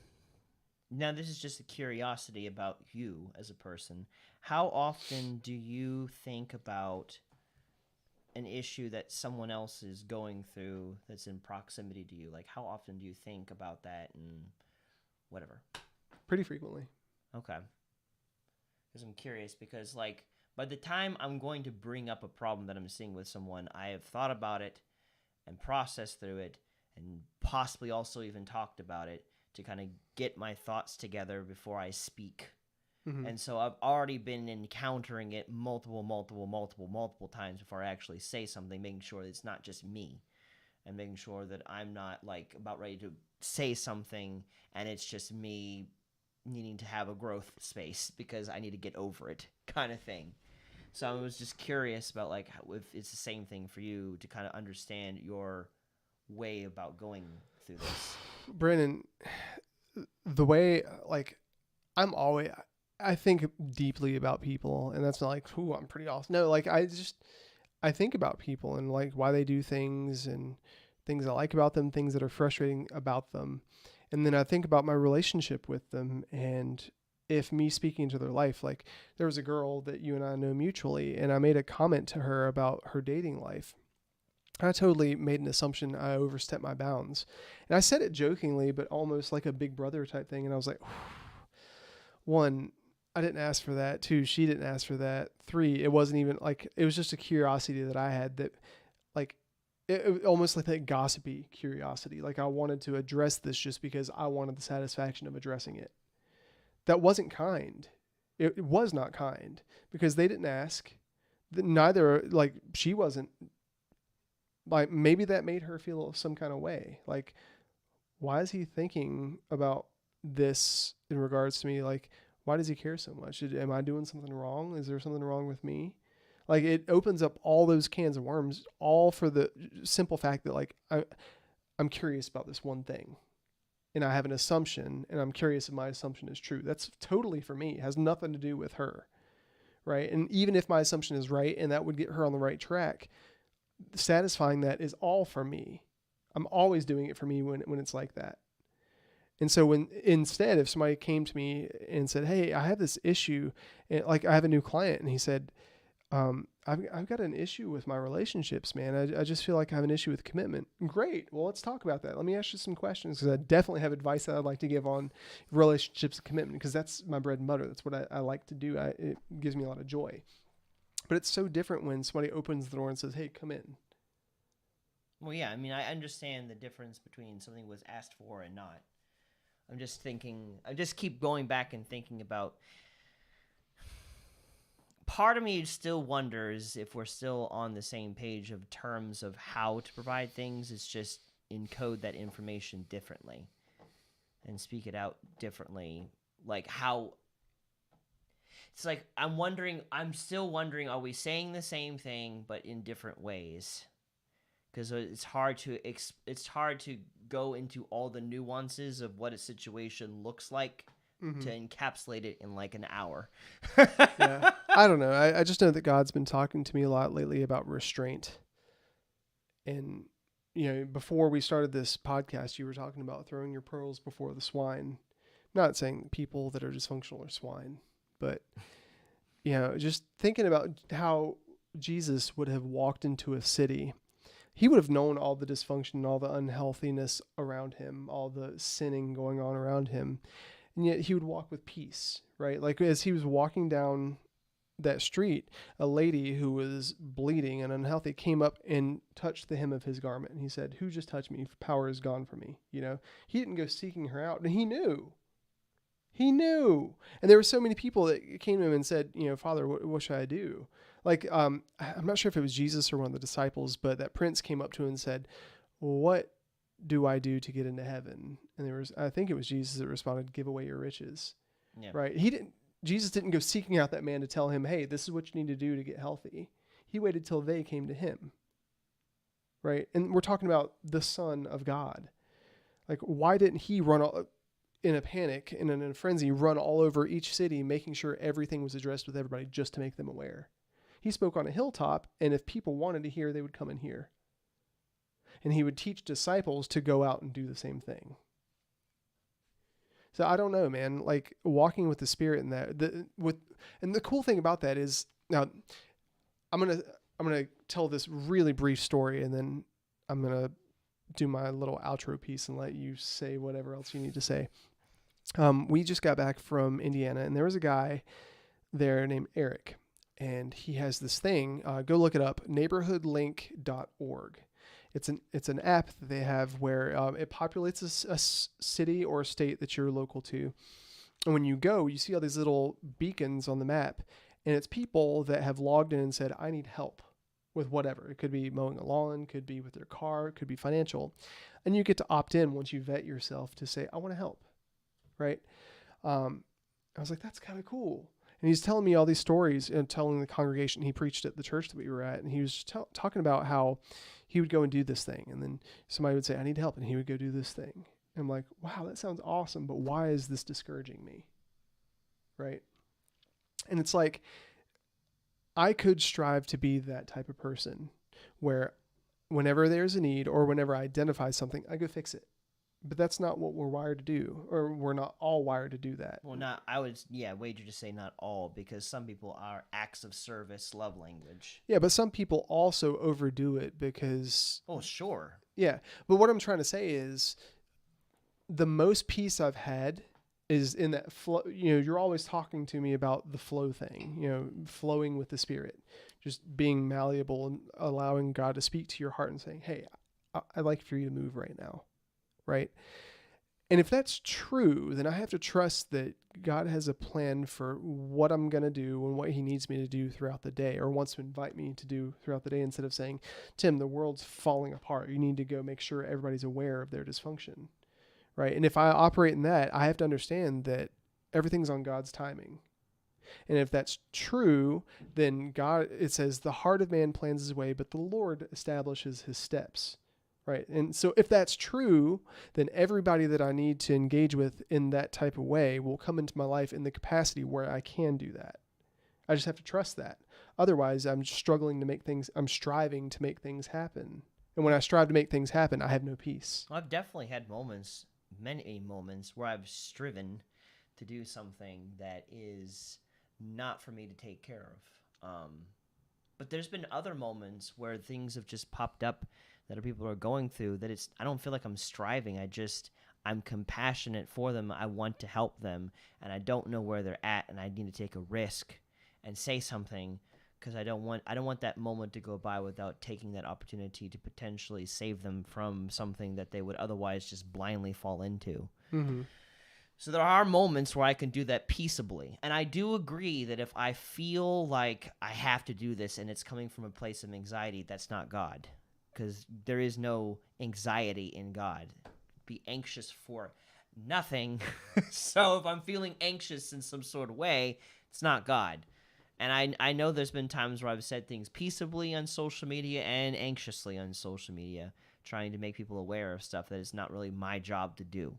Now, this is just a curiosity about you as a person. How often do you think about an issue that someone else is going through that's in proximity to you? Like, how often do you think about that and whatever? Pretty frequently. Okay. Because I'm curious, because, like, by the time I'm going to bring up a problem that I'm seeing with someone, I have thought about it and processed through it and possibly also even talked about it to kind of get my thoughts together before I speak. Mm-hmm. And so I've already been encountering it multiple times before I actually say something, making sure that it's not just me. and making sure that I'm not like about ready to say something and it's just me needing to have a growth space because I need to get over it kind of thing. So I was just curious about like if it's the same thing for you to kind of understand your way about going through this. Brandon, the way, like, I'm always, I think deeply about people, and that's not like, ooh, I'm pretty awesome. No, like, I think about people and like why they do things and things I like about them, things that are frustrating about them. And then I think about my relationship with them, and if me speaking into their life, like there was a girl that you and I know mutually, and I made a comment to her about her dating life. I totally made an assumption I overstepped my bounds. And I said it jokingly, but almost like a big brother type thing. And I was like, one, I didn't ask for that. Two, she didn't ask for that. Three, it wasn't even like, it was just a curiosity that I had that like, it almost like that gossipy curiosity. Like I wanted to address this just because I wanted the satisfaction of addressing it. That wasn't kind. It was not kind because they didn't ask. Neither, like she wasn't, like maybe that made her feel some kind of way. Like, why is he thinking about this in regards to me? Like, why does he care so much? Am I doing something wrong? Is there something wrong with me? Like, it opens up all those cans of worms, all for the simple fact that, like, I'm curious about this one thing. And I have an assumption, and I'm curious if my assumption is true. That's totally for me. It has nothing to do with her, right? And even if my assumption is right, and that would get her on the right track, satisfying that is all for me. I'm always doing it for me when it's like that. And so when instead, if somebody came to me and said, "Hey, I have this issue," and like I have a new client, and he said, I've got an issue with my relationships, man. I just feel like I have an issue with commitment." Great. Well, let's talk about that. Let me ask you some questions because I definitely have advice that I'd like to give on relationships and commitment because that's my bread and butter. That's what I like to do. It gives me a lot of joy. But it's so different when somebody opens the door and says, "Hey, come in." Well, yeah, I mean, I understand the difference between something was asked for and not. I'm just thinking, I just keep going back and thinking about, part of me still wonders if we're still on the same page of terms of how to provide things. It's just encode that information differently and speak it out differently. Like how, it's like, I'm still wondering, are we saying the same thing but in different ways? Because it's hard to go into all the nuances of what a situation looks like to encapsulate it in like an hour. Yeah. I don't know. I just know that God's been talking to me a lot lately about restraint. And, you know, before we started this podcast, you were talking about throwing your pearls before the swine. Not saying people that are dysfunctional are swine, but, you know, just thinking about how Jesus would have walked into a city. He would have known all the dysfunction, all the unhealthiness around him, all the sinning going on around him. And yet he would walk with peace, right? Like as he was walking down that street, a lady who was bleeding and unhealthy came up and touched the hem of his garment. And he said, "Who just touched me? Power is gone from me." You know, he didn't go seeking her out, and he knew. He knew. And there were so many people that came to him and said, you know, "Father, what should I do?" Like, I'm not sure if it was Jesus or one of the disciples, but that prince came up to him and said, "What do I do to get into heaven?" And I think it was Jesus that responded, "Give away your riches." Yeah. Right. Jesus didn't go seeking out that man to tell him, "Hey, this is what you need to do to get healthy." He waited till they came to him. Right. And we're talking about the Son of God. Like, why didn't he run in a panic and in a frenzy, run all over each city, making sure everything was addressed with everybody just to make them aware? He spoke on a hilltop, and if people wanted to hear, they would come and hear. And he would teach disciples to go out and do the same thing. So I don't know, man, like walking with the Spirit in that, and the cool thing about that is, now I'm going to tell this really brief story, and then I'm going to do my little outro piece and let you say whatever else you need to say. We just got back from Indiana, and there was a guy there named Eric. And he has this thing, go look it up, neighborhoodlink.org. It's an app that they have where it populates a city or a state that you're local to. And when you go, you see all these little beacons on the map. And it's people that have logged in and said, "I need help." with whatever. It could be mowing a lawn, could be with their car, it could be financial. And you get to opt in once you vet yourself to say, I want to help, right? I was like, that's kind of cool. And he's telling me all these stories and telling the congregation. He preached at the church that we were at, and he was talking about how he would go and do this thing. And then somebody would say, I need help. And he would go do this thing. And I'm like, wow, that sounds awesome. But why is this discouraging me? Right. And it's like, I could strive to be that type of person where whenever there's a need or whenever I identify something, I go fix it. But that's not what we're wired to do, or we're not all wired to do that. Well, I would wager to say not all, because some people are acts of service, love language. Yeah, but some people also overdo it because... Oh, sure. Yeah, but what I'm trying to say is the most peace I've had is in that flow. You know, you're always talking to me about the flow thing, you know, flowing with the Spirit, just being malleable and allowing God to speak to your heart and saying, hey, I'd like for you to move right now. Right. And if that's true, then I have to trust that God has a plan for what I'm going to do and what he needs me to do throughout the day, or wants to invite me to do throughout the day, instead of saying, Tim, the world's falling apart. You need to go make sure everybody's aware of their dysfunction. Right. And if I operate in that, I have to understand that everything's on God's timing. And if that's true, then God, it says, the heart of man plans his way, but the Lord establishes his steps. Right. And so if that's true, then everybody that I need to engage with in that type of way will come into my life in the capacity where I can do that. I just have to trust that. Otherwise, I'm striving to make things happen. And when I strive to make things happen, I have no peace. Well, I've definitely had many moments where I've striven to do something that is not for me to take care of. But there's been other moments where things have just popped up that people are going through that I don't feel like I'm striving. I'm compassionate for them. I want to help them, and I don't know where they're at, and I need to take a risk and say something, because I don't want that moment to go by without taking that opportunity to potentially save them from something that they would otherwise just blindly fall into. Mm-hmm. So there are moments where I can do that peaceably. And I do agree that if I feel like I have to do this and it's coming from a place of anxiety, that's not God. Because there is no anxiety in God. Be anxious for nothing. So if I'm feeling anxious in some sort of way, it's not God. And I know there's been times where I've said things peaceably on social media and anxiously on social media, trying to make people aware of stuff that is not really my job to do.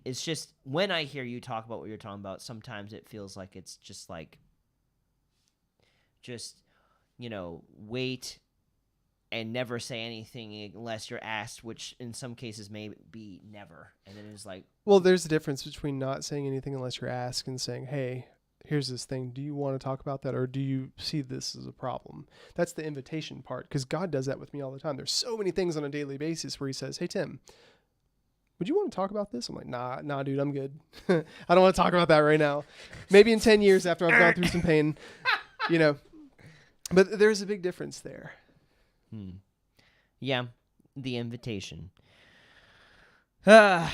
It's just, when I hear you talk about what you're talking about, sometimes it feels like it's just like, wait and never say anything unless you're asked, which in some cases may be never. And then it's like... Well, there's a difference between not saying anything unless you're asked and saying, hey, here's this thing. Do you want to talk about that, or do you see this as a problem? That's the invitation part, because God does that with me all the time. There's so many things on a daily basis where he says, hey, Tim, would you want to talk about this? I'm like, nah, dude, I'm good. I don't want to talk about that right now. Maybe in 10 years after I've gone through some pain, But there's a big difference there. Yeah, the invitation. I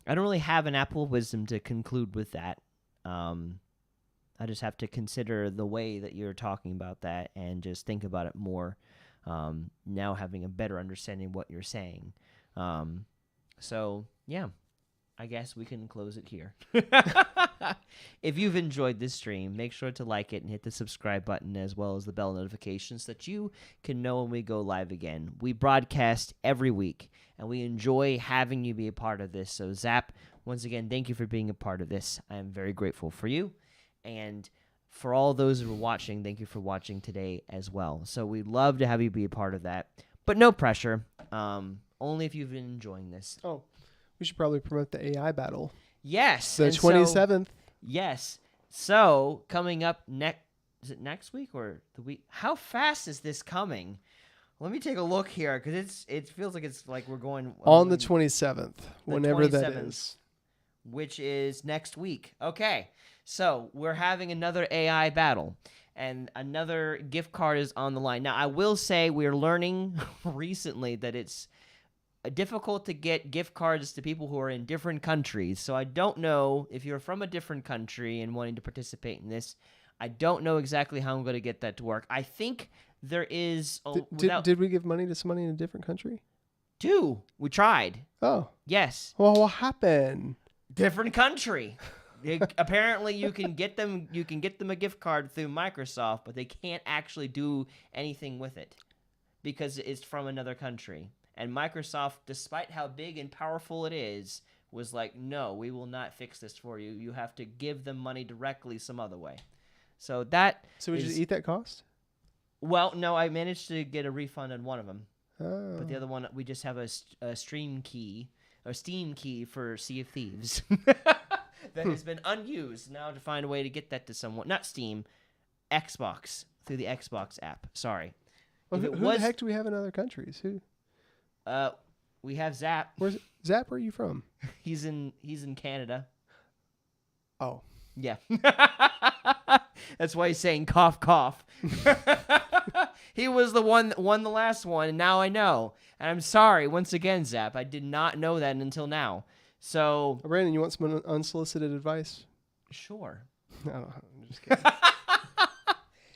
don't really have an apple of wisdom to conclude with that. I just have to consider the way that you're talking about that and just think about it more, now having a better understanding of what you're saying. So, yeah, I guess we can close it here. If you've enjoyed this stream, make sure to like it and hit the subscribe button, as well as the bell notifications, so that you can know when we go live again. We broadcast every week, and we enjoy having you be a part of this. So, Zap, once again, thank you for being a part of this. I am very grateful for you. And for all those who are watching, thank you for watching today as well. So we'd love to have you be a part of that, but no pressure. Only if you've been enjoying this. Oh, we should probably promote the AI battle. Yes. The 27th. Yes. So coming up is it next week or the week? How fast is this coming? Let me take a look here, because it feels like it's like we're going on the 27th, whenever that is, which is next week. Okay. So we're having another AI battle, and another gift card is on the line. Now, I will say we're learning recently that it's difficult to get gift cards to people who are in different countries. So I don't know if you're from a different country and wanting to participate in this. I don't know exactly how I'm going to get that to work. I think there is... Did we give money to somebody in a different country? We tried. Oh. Yes. Well, what happened? Different country. Apparently, you can get them a gift card through Microsoft, but they can't actually do anything with it because it's from another country. And Microsoft, despite how big and powerful it is, was like, no, we will not fix this for you. You have to give them money directly some other way. So we just eat that cost? Well, no, I managed to get a refund on one of them. Oh. But the other one, we just have a Steam key for Sea of Thieves that has been unused. Now to find a way to get that to someone. Not Steam, Xbox, through the Xbox app. Sorry. Well, who the heck do we have in other countries? Who? We have Zap. Where's Zap? Where are you from? He's in Canada. Oh. Yeah. That's why he's saying cough, cough. He was the one that won the last one, and now I know. And I'm sorry, once again, Zap. I did not know that until now. So... Brandon, you want some unsolicited advice? Sure. I'm just kidding.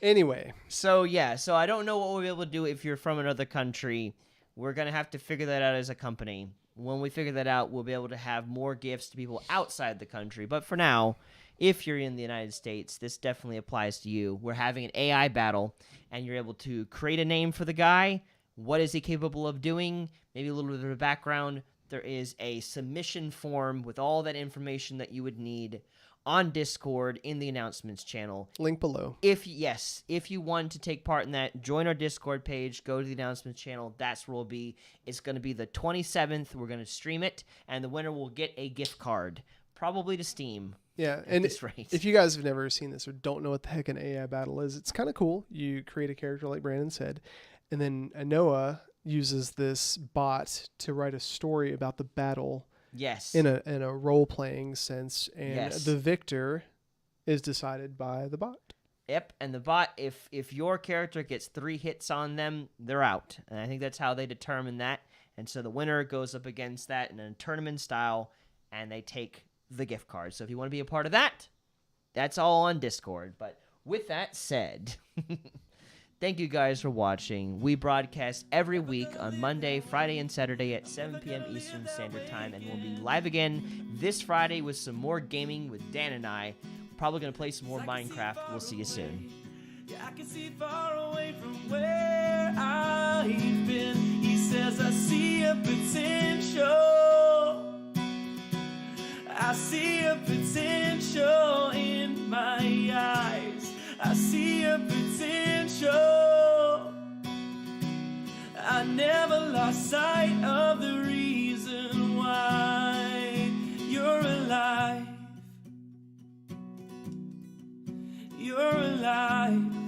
Anyway. So I don't know what we'll be able to do if you're from another country. We're going to have to figure that out as a company. When we figure that out, we'll be able to have more gifts to people outside the country. But for now, if you're in the United States, this definitely applies to you. We're having an AI battle, and you're able to create a name for the guy. What is he capable of doing? Maybe a little bit of a background. There is a submission form with all that information that you would need on Discord in the announcements channel. Link below. If you want to take part in that, join our Discord page, go to the announcements channel. That's where we'll be. It's going to be the 27th. We're going to stream it, and the winner will get a gift card, probably to Steam. Yeah, and if you guys have never seen this or don't know what the heck an AI battle is, it's kind of cool. You create a character like Brandon said, and then Noah uses this bot to write a story about the battle. Yes. In a role-playing sense, and the victor is decided by the bot. Yep, and the bot, if your character gets 3 hits on them, they're out. And I think that's how they determine that. And so the winner goes up against that in a tournament style, and they take the gift card. So if you want to be a part of that, that's all on Discord. But with that said... Thank you guys for watching. We broadcast every week on Monday, Friday, and Saturday at 7 p.m. Eastern Standard Time, and we'll be live again this Friday with some more gaming with Dan and I. We're probably going to play some more Minecraft. We'll see you soon. Yeah, I can see far away from where I've been. He says I see a potential. I see a potential in my eyes. I see a potential. I never lost sight of the reason why you're alive. You're alive.